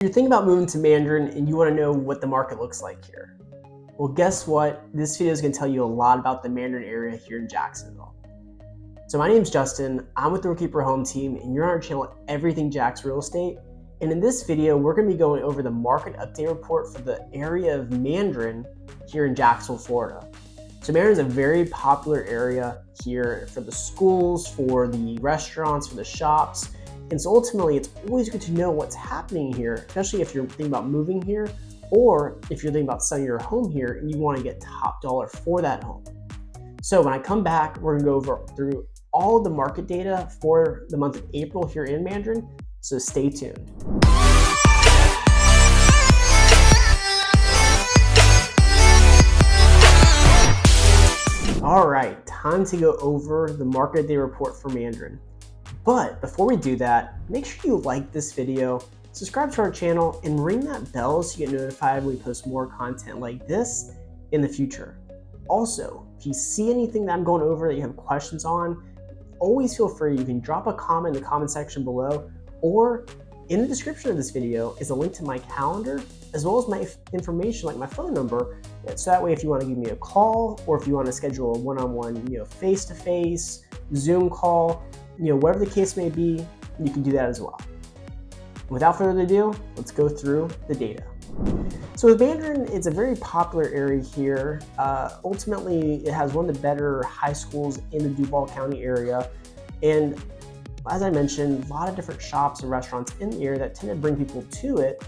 You're thinking about moving to Mandarin and you want to know what the market looks like here. Well, guess what? This video is going to tell you a lot about the Mandarin area here in Jacksonville. So my name is Justin, I'm with the Rookeeper Home Team, and you're on our channel, Everything Jax Real Estate. And in this video, we're going to be going over the market update report for the area of Mandarin here in Jacksonville, Florida. So Mandarin is a very popular area here for the schools, for the restaurants, for the shops. And so ultimately, it's always good to know what's happening here, especially if you're thinking about moving here, or if you're thinking about selling your home here and you want to get top dollar for that home. So when I come back, we're going to go through all of the market data for the month of April here in Mandarin, so stay tuned. All right, time to go over the market day report for Mandarin. But before we do that, make sure you like this video, subscribe to our channel, and ring that bell so you get notified when we post more content like this in the future. Also, if you see anything that I'm going over that you have questions on, always feel free. You can drop a comment in the comment section below, or in the description of this video is a link to my calendar, as well as my information like my phone number. So that way, if you want to give me a call, or if you want to schedule a one-on-one, face-to-face, Zoom call, whatever the case may be, you can do that as well. Without further ado, let's go through the data. So with Mandarin, it's a very popular area here. Ultimately, it has one of the better high schools in the Duval County area. And as I mentioned, a lot of different shops and restaurants in the area that tend to bring people to it.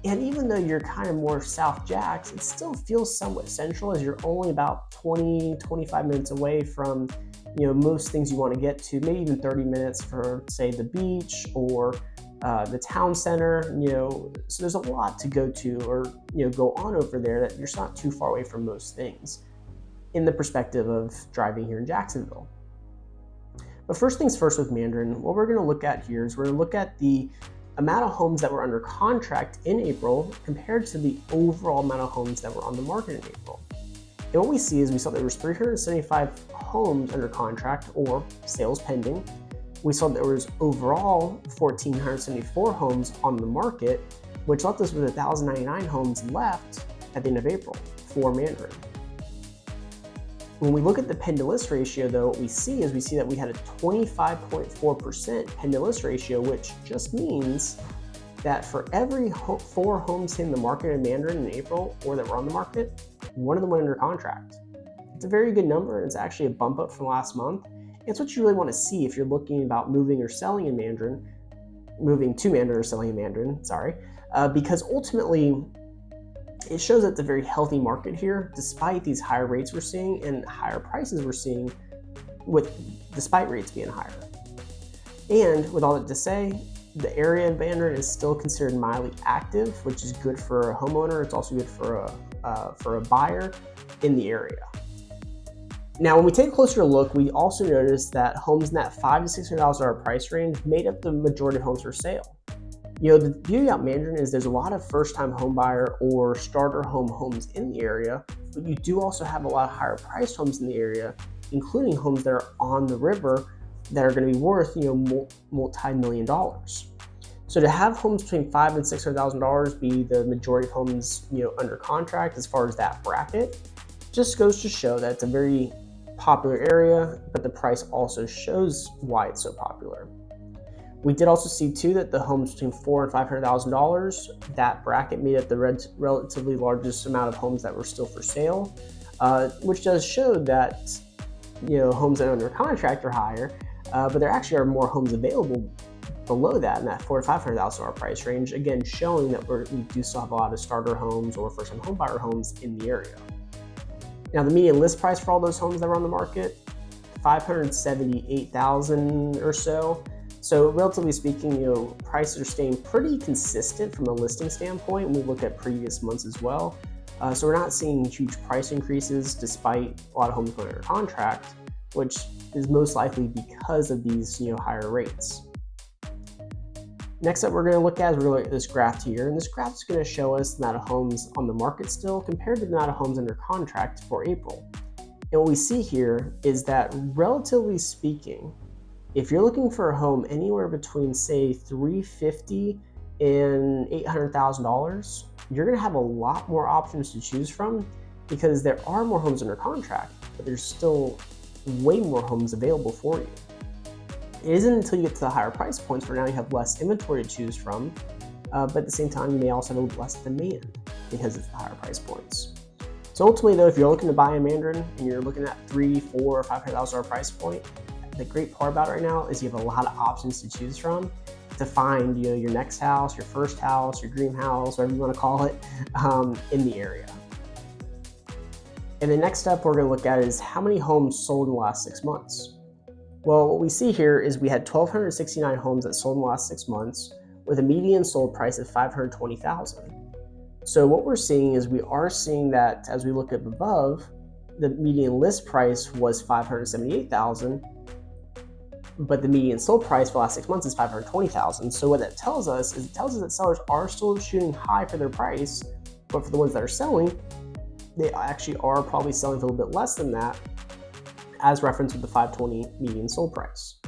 And even though you're kind of more South Jax, it still feels somewhat central, as you're only about 20-25 minutes away from most things you want to get to, maybe even 30 minutes for, say, the beach or the town center. So there's a lot to go to or go on over there that you're not too far away from most things in the perspective of driving here in Jacksonville. But first things first with Mandarin, what we're going to look at here is we're going to look at the amount of homes that were under contract in April compared to the overall amount of homes that were on the market in April. And what we see is we saw there was 375 homes under contract or sales pending. We saw there was overall 1,474 homes on the market, which left us with 1,099 homes left at the end of April for Mandarin. When we look at the pending list ratio, though, what we see that we had a 25.4% pending list ratio, which just means that for every 4 homes in the market in Mandarin in April or that were on the market, one of them went under contract. It's a very good number, and it's actually a bump up from last month. It's what you really want to see if you're looking about moving or selling in Mandarin, moving to Mandarin or selling in Mandarin, because ultimately it shows that it's a very healthy market here, despite these higher rates we're seeing and higher prices we're seeing, despite rates being higher. And with all that to say, the area in Mandarin is still considered mildly active, which is good for a homeowner. It's also good for a buyer in the area. Now, when we take a closer look, we also notice that homes in that $500 to $600 price range made up the majority of homes for sale. The beauty about Mandarin is there's a lot of first-time home buyer or starter home homes in the area, but you do also have a lot of higher priced homes in the area, including homes that are on the river that are going to be worth multi-million dollars. So to have homes between $500,000 and $600,000 be the majority of homes under contract as far as that bracket, just goes to show that it's a very popular area, but the price also shows why it's so popular. We did also see too that the homes between $400,000 and $500,000, that bracket made up the relatively largest amount of homes that were still for sale, which does show that homes that are under contract are higher, but there actually are more homes available below that in that $400,000 to $500,000 price range, again showing that we do still have a lot of starter homes or first-time home buyer homes in the area. Now, the median list price for all those homes that were on the market, $578,000 or so. So relatively speaking, prices are staying pretty consistent from a listing standpoint when we look at previous months as well. So we're not seeing huge price increases despite a lot of homes going under contract, which is most likely because of these higher rates. Next up, we're going to look at this graph here, and this graph is going to show us the amount of homes on the market still compared to the amount of homes under contract for April. And what we see here is that, relatively speaking, if you're looking for a home anywhere between, say, $350,000 and $800,000, you're going to have a lot more options to choose from because there are more homes under contract, but there's still way more homes available for you. It isn't until you get to the higher price points where now you have less inventory to choose from, but at the same time, you may also have a little less demand because it's the higher price points. So ultimately though, if you're looking to buy a Mandarin and you're looking at $300,000, $400,000, or $500,000 price point, the great part about it right now is you have a lot of options to choose from to find your next house, your first house, your dream house, whatever you want to call it, in the area. And the next step we're going to look at is how many homes sold in the last 6 months. Well, what we see here is we had 1,269 homes that sold in the last 6 months with a median sold price of $520,000. So what we're seeing is we are seeing that as we look up above, the median list price was $578,000, but the median sold price for the last 6 months is $520,000. So what that tells us is it tells us that sellers are still shooting high for their price, but for the ones that are selling, they actually are probably selling for a little bit less than that, as referenced with the $520 median sold price.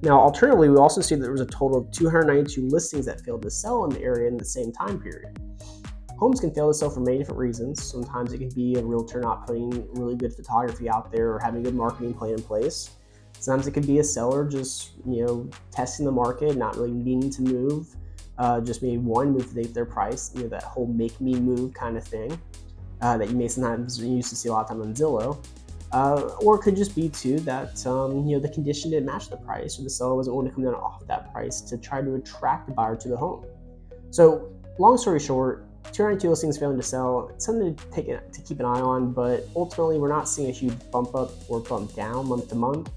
Now, alternatively, we also see that there was a total of 292 listings that failed to sell in the area in the same time period. Homes can fail to sell for many different reasons. Sometimes it can be a realtor not putting really good photography out there or having a good marketing plan in place. Sometimes it could be a seller just, testing the market, not really needing to move, just maybe one move to their price, that whole make me move kind of thing that you may sometimes used to see a lot of time on Zillow. Or it could just be too that the condition didn't match the price, or the seller wasn't willing to come down off that price to try to attract the buyer to the home. So long story short, 292 listings failing to sell. It's something to keep an eye on, but ultimately we're not seeing a huge bump up or bump down month to month.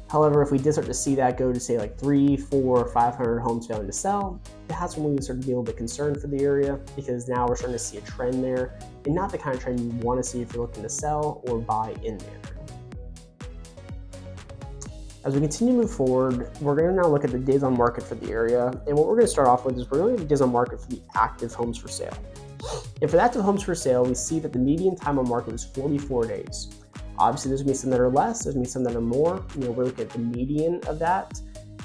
However, if we did start to see that go to say like 300, 400, 500 homes failing to sell, that's when we would start to be a little bit concerned for the area, because now we're starting to see a trend there, and not the kind of trend you want to see if you're looking to sell or buy in Mandarin. As we continue to move forward, we're going to now look at the days on market for the area. And what we're going to start off with is we're going to look at the days on market for the active homes for sale. And for the active homes for sale, we see that the median time on market was 44 days. Obviously, there's going to be some that are less, there's going to be some that are more. We're looking at the median of that.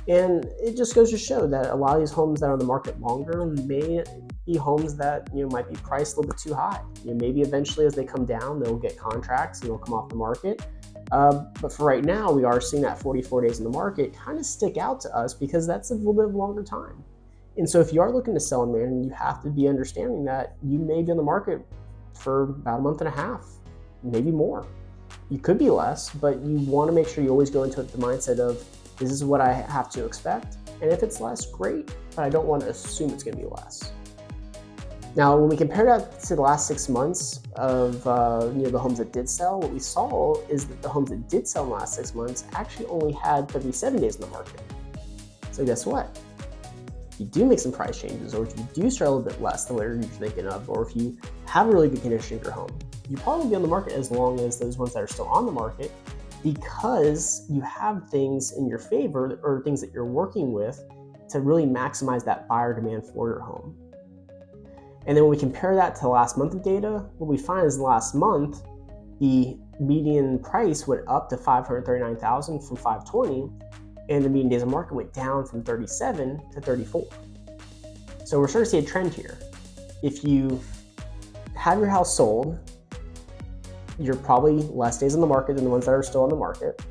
And it just goes to show that a lot of these homes that are on the market longer may be homes that might be priced a little bit too high. Maybe eventually as they come down, they'll get contracts and they'll come off the market. But for right now, we are seeing that 44 days in the market kind of stick out to us because that's a little bit of a longer time. And so if you are looking to sell in Mandarin, you have to be understanding that you may be on the market for about a month and a half, maybe more. You could be less, but you want to make sure you always go into it with the mindset of, this is what I have to expect. And if it's less, great, but I don't want to assume it's going to be less. Now, when we compare that to the last 6 months of the homes that did sell, what we saw is that the homes that did sell in the last 6 months actually only had 37 days in the market. So guess what? If you do make some price changes, or if you do start a little bit less than what you're thinking of, or if you have a really good condition in your home, you probably won't be on the market as long as those ones that are still on the market, because you have things in your favor or things that you're working with to really maximize that buyer demand for your home. And then when we compare that to the last month of data, what we find is in the last month, the median price went up to $539,000 from $520,000, and the median days on market went down from 37 to 34. So we're starting to see a trend here. If you have your house sold, you're probably less days on the market than the ones that are still on the market.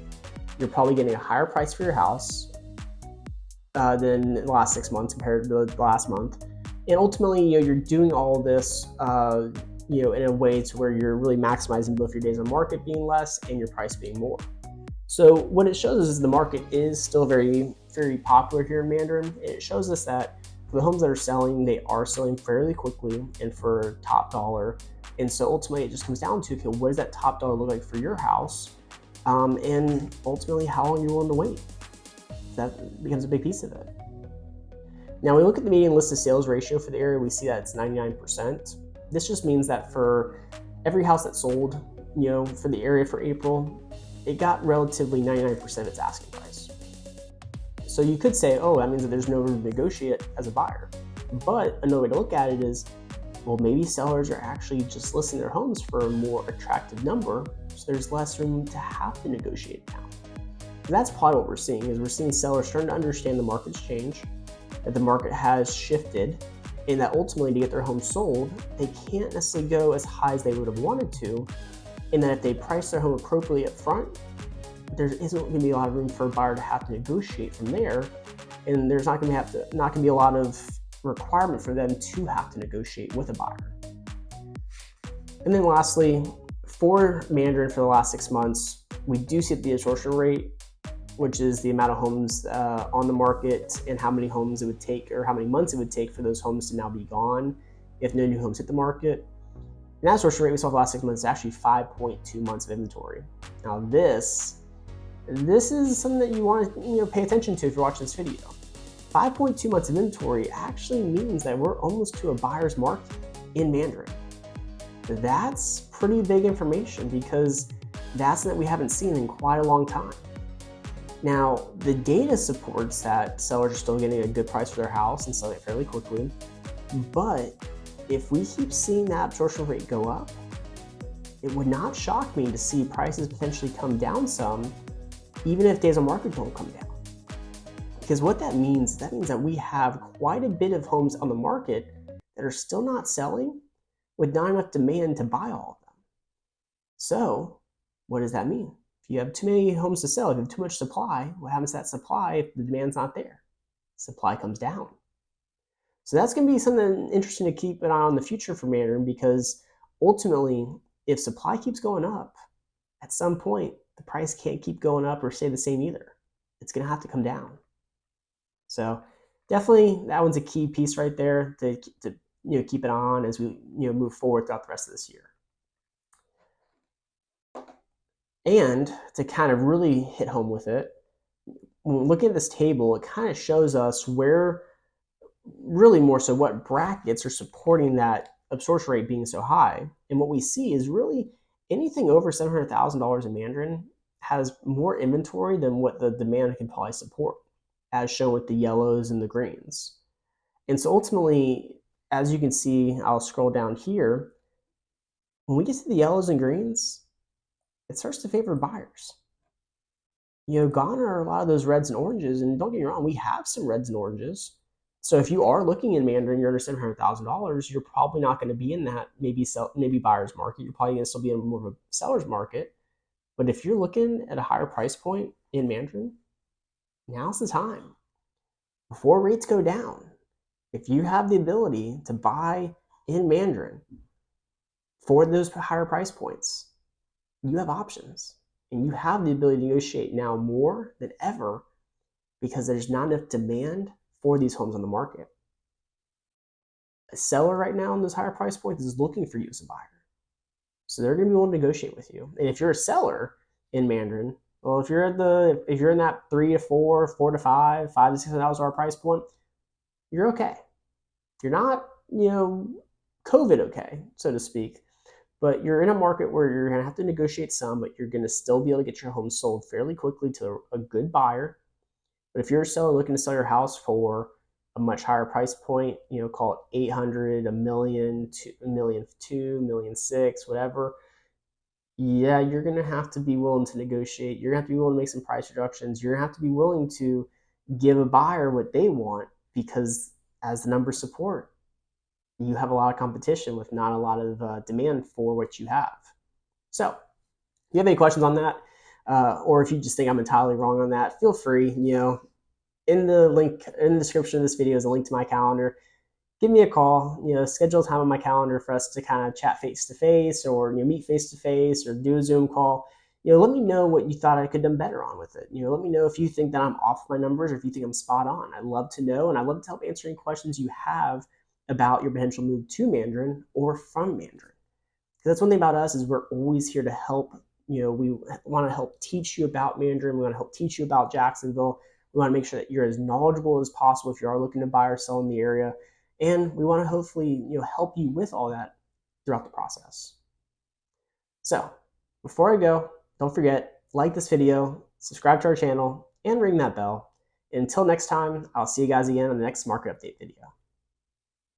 You're probably getting a higher price for your house than the last 6 months compared to the last month. And ultimately, you're doing all of this, in a way to where you're really maximizing both your days on market being less and your price being more. So what it shows us is the market is still very, very popular here in Mandarin. It shows us that for the homes that are selling, they are selling fairly quickly and for top dollar. And so ultimately, it just comes down to, okay, what does that top dollar look like for your house? And ultimately, how long you're willing to wait. That becomes a big piece of it. Now, we look at the median list to sales ratio for the area, we see that it's 99%. This just means that for every house that sold, for the area for April, it got relatively 99% of its asking price. So you could say, oh, that means that there's no room to negotiate as a buyer. But another way to look at it is, well, maybe sellers are actually just listing their homes for a more attractive number, so there's less room to have to negotiate now. And that's probably what we're seeing, is we're seeing sellers starting to understand the market's change. that the market has shifted, and that ultimately to get their home sold, they can't necessarily go as high as they would have wanted to, and that if they price their home appropriately up front, there isn't going to be a lot of room for a buyer to have to negotiate from there, and there's not going to be a lot of requirement for them to have to negotiate with a buyer. And then lastly, for Mandarin for the last 6 months, we do see the absorption rate, which is the amount of homes on the market and how many homes it would take, or how many months it would take for those homes to now be gone if no new homes hit the market. And that absorption rate we saw the last 6 months is actually 5.2 months of inventory. Now this is something that you want to pay attention to if you're watching this video. 5.2 months of inventory actually means that we're almost to a buyer's market in Mandarin. That's pretty big information, because that's something that we haven't seen in quite a long time. Now, the data supports that sellers are still getting a good price for their house and selling it fairly quickly, but if we keep seeing that absorption rate go up, it would not shock me to see prices potentially come down some, even if days on market don't come down. Because what that means that we have quite a bit of homes on the market that are still not selling, with not enough demand to buy all of them. So what does that mean? If you have too many homes to sell, if you have too much supply, what happens to that supply if the demand's not there? Supply comes down. So that's going to be something interesting to keep an eye on in the future for Mandarin, because ultimately, if supply keeps going up, at some point, the price can't keep going up or stay the same either. It's going to have to come down. So definitely that one's a key piece right there to keep it on as we move forward throughout the rest of this year. And to kind of really hit home with it, when we look at this table, it kind of shows us where, really more so, what brackets are supporting that absorption rate being so high. And what we see is really anything over $700,000 in Mandarin has more inventory than what the demand can probably support, as shown with the yellows and the greens. And so ultimately, as you can see, I'll scroll down here, when we get to the yellows and greens, it starts to favor buyers. Gone are a lot of those reds and oranges, and don't get me wrong, we have some reds and oranges. So if you are looking in Mandarin, you're under $700,000, you're probably not going to be in that maybe buyer's market. You're probably going to still be in more of a seller's market. But if you're looking at a higher price point in Mandarin, now's the time. Before rates go down, if you have the ability to buy in Mandarin for those higher price points, you have options, and you have the ability to negotiate now more than ever, because there's not enough demand for these homes on the market. A seller right now in those higher price points is looking for you as a buyer. So they're going to be willing to negotiate with you. And if you're a seller in Mandarin, well, if you're in that $3 to $4, $4 to $5, $5 to $6,000 price point, you're okay. You're not, COVID okay, so to speak. But you're in a market where you're going to have to negotiate some, but you're going to still be able to get your home sold fairly quickly to a good buyer. But if you're a seller looking to sell your house for a much higher price point, call it $800,000, $1 million, $2 million, $2 million, $6 million, whatever, yeah, you're going to have to be willing to negotiate. You're going to have to be willing to make some price reductions. You're going to have to be willing to give a buyer what they want, because as the numbers support, you have a lot of competition with not a lot of demand for what you have. So if you have any questions on that, or if you just think I'm entirely wrong on that, feel free. In the link in the description of this video is a link to my calendar. Give me a call, schedule time on my calendar for us to kind of chat face-to-face, or meet face-to-face, or do a Zoom call. Let me know what you thought I could have done better on with it. Let me know if you think that I'm off my numbers, or if you think I'm spot on. I'd love to know, and I'd love to help answer any questions you have about your potential move to Mandarin or from Mandarin. Because that's one thing about us, is we're always here to help. We want to help teach you about Mandarin. We want to help teach you about Jacksonville. We want to make sure that you're as knowledgeable as possible if you are looking to buy or sell in the area. And we want to hopefully help you with all that throughout the process. So before I go, don't forget, like this video, subscribe to our channel, and ring that bell. Until next time, I'll see you guys again on the next market update video.